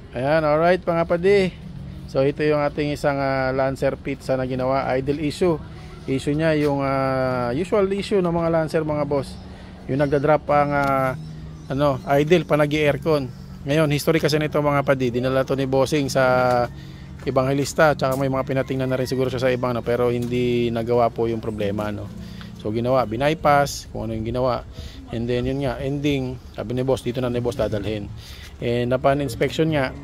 Ayan, alright mga padi. So ito yung ating isang Lancer pizza na ginawa. Idle issue. Issue niya yung usual issue ng mga Lancer mga boss. Yung nagda-drop ang idle pa nag-i-aircon. Ngayon, history kasi nito mga padi. Dinala to ni Bossing sa Evangelista. Tsaka may mga pinatingnan na rin siguro siya sa ibang pero hindi nagawa po yung problema So ginawa, binaypass kung ano yung ginawa. And then yun nga, ending, sabi ni boss, dito na ni boss dadalhin. And upon inspection nga,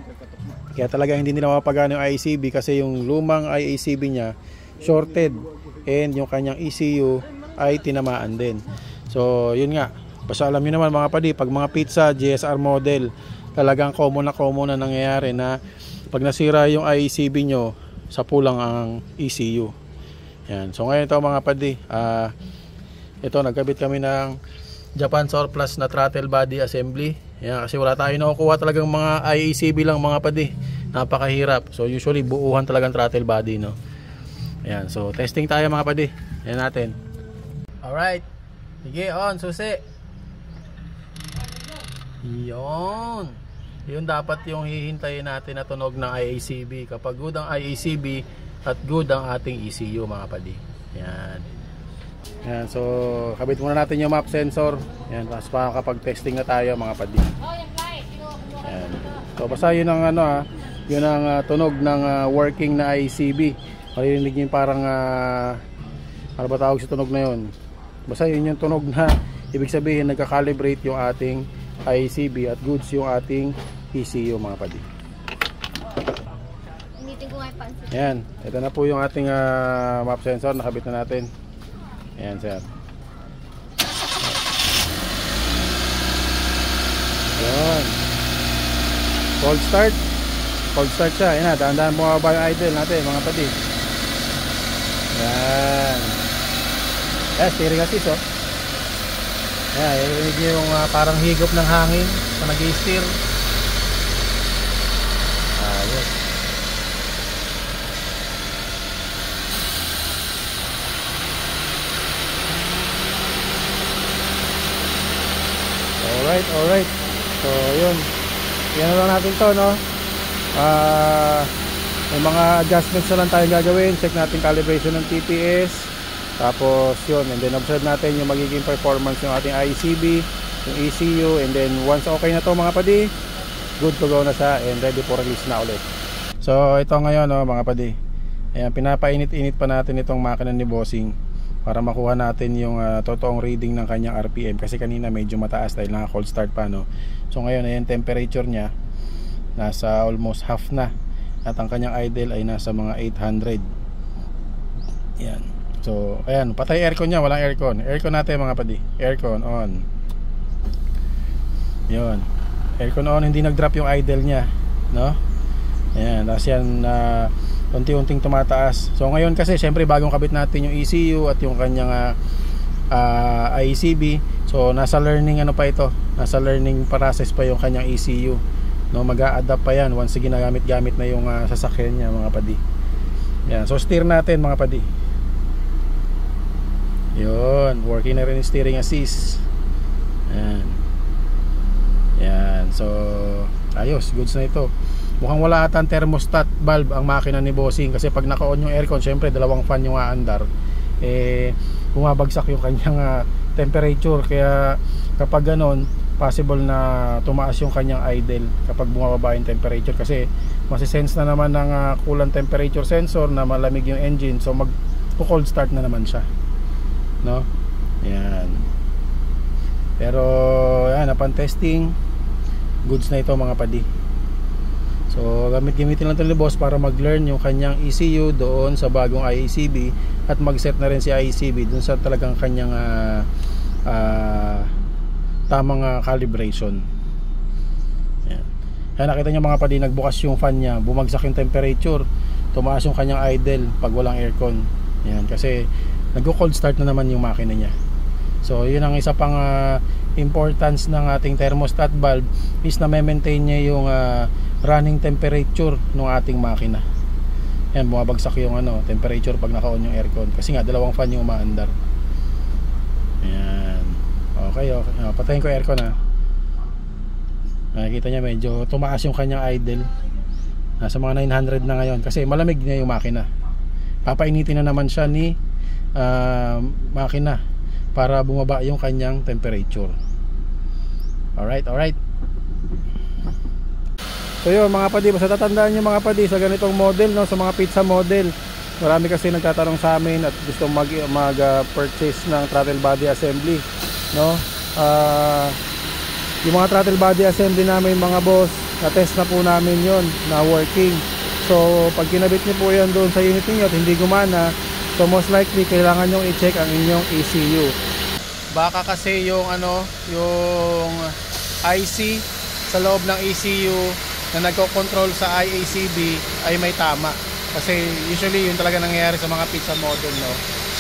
kaya talaga hindi nila mapagana yung IACB kasi yung lumang IACB niya shorted and yung kanyang ECU ay tinamaan din. So yun nga, basta alam nyo naman mga padi, pag mga pizza GSR model, talagang common na nangyayari na pag nasira yung IACB nyo, sa pulang ang ECU. Yan. So ngayon ito mga padi, ito nagkabit kami ng Japan Surplus na throttle body assembly. Yan, kasi wala tayo nakukuha talagang mga IACB lang mga padi. Napakahirap. So usually buuhan talagang throttle body Ayan, so testing tayo mga padi. Yan natin. Alright. Sige, on, susi. Yun. Yun dapat yung hihintayin natin na tunog ng IACB. Kapag good ang IACB at good ang ating ECU mga padi. Yan. Yan, so kabit muna natin yung map sensor. Yan, tapos kapag testing na tayo mga padi. Yan. So basta yun ang yun ang tunog ng working na IACB. Marinig niyo parang ano ba tawag sa tunog na yun? Basta yun yung tunog na ibig sabihin nagka-calibrate yung ating IACB at goods yung ating ECU mga padi. Ayan, ito na po yung ating map sensor, nakabit na natin. Ayan sir. Ayan. Cold start siya. Ayan na, dahan-dahan bumaba yung idle natin mga padi. Ayan. Ayan, steering assist Ayan, yung parang higop ng hangin sa nag-i-steer. Ayos. Alright. So, yun. Yan na lang natin to, may mga adjustments na lang tayo gagawin. Check natin calibration ng TPS. Tapos, yun. And then, observe natin yung magiging performance ng ating IACB, yung ECU. And then, once okay na to mga padi, good to go na siya and ready for release na ulit. So, ito ngayon, mga padi. Ayan, pinapainit-init pa natin itong makina ni Bossing para makuha natin yung totoong reading ng kanyang RPM kasi kanina medyo mataas dahil naka cold start pa So ngayon ayan, temperature niya nasa almost half na at ang kanyang idle ay nasa mga 800. Yan. So ayan, patay aircon niya, walang aircon. Aircon natin mga padi. Aircon on. Yun. Aircon on, hindi nag-drop yung idle niya, Ayan, tapos yan unti-unting tumataas. So ngayon kasi syempre bagong kabit natin yung ECU at yung kanyang IACB. So nasa learning pa ito. Nasa learning process pa yung kanyang ECU. Mag-a-adapt pa yan once ginagamit-gamit na yung sasakyan niya mga padi. Yan. So steer natin mga padi. Yun, working na rin yung steering assist. Yan. So ayos, goods na ito. Mukhang wala atang thermostat valve ang makina ni Bossing kasi pag naka-on yung aircon, syempre dalawang fan yung aandar, bumabagsak yung kanyang temperature. Kaya kapag ganon, possible na tumaas yung kanyang idle kapag bumababa yung temperature kasi masisense na naman ng coolant temperature sensor na malamig yung engine. So mag-cold start na naman siya, Yan. Pero yan, upon testing, goods na ito mga padi. So gamitin lang ito ni boss para mag-learn yung kanyang ECU doon sa bagong IACB at mag-set na rin si IACB doon sa talagang kanyang tamang calibration. Yan. Kaya nakita nyo mga padi, nagbukas yung fan niya, bumagsak yung temperature, tumaas yung kanyang idle pag walang aircon. Yan, kasi nag-cold start na naman yung makina niya. So yun ang isa pang importance ng ating thermostat valve is na maintain niya yung running temperature ng ating makina. Yan, bumabagsak yung temperature pag naka-on yung aircon kasi nga dalawang fan yung umaandar. Ayan. Okay. Patayin ko aircon Nakikita niya medyo tumaas yung kanyang idle. Nasa mga 900 na ngayon kasi malamig na yung makina. Papainitin na naman siya ni makina para bumaba yung kanyang temperature. Alright. So yun mga padi, basta tatandaan nyo mga padi sa ganitong model, no, sa mga pizza model, marami kasi nagtatanong sa amin at gusto purchase ng throttle body assembly, no. Yung mga throttle body assembly namin mga boss, na-test na po namin yon na working. So pag kinabit nyo po yan doon sa unit niyo at hindi gumana, so most likely kailangan nyong i-check ang inyong ECU. Baka kasi yung yung IC sa loob ng ECU na nagko-control sa IACB ay may tama. Kasi usually yun talaga nangyayari sa mga pizza model, no.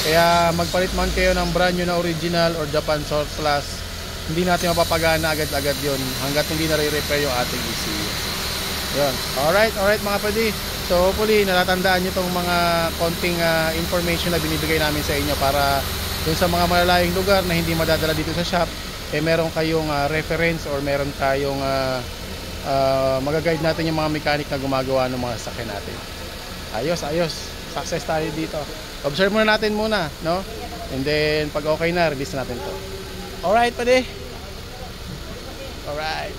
Kaya magpalit man kayo ng brand new na original or Japan surplus, hindi natin mapapagana agad-agad yun hanggat hindi na-repair yung ating ECU. Yun. Alright mga padi. So hopefully natatandaan nyo itong mga konting information na binibigay namin sa inyo para dun sa mga malalayong lugar na hindi madadala dito sa shop, meron kayong reference or meron tayong magaguide natin yung mga mechanic na gumagawa ng mga sasakyan natin. Ayos. Success tayo dito. Observe muna natin no? And then pag okay na, release natin to. Alright, pwede? Alright.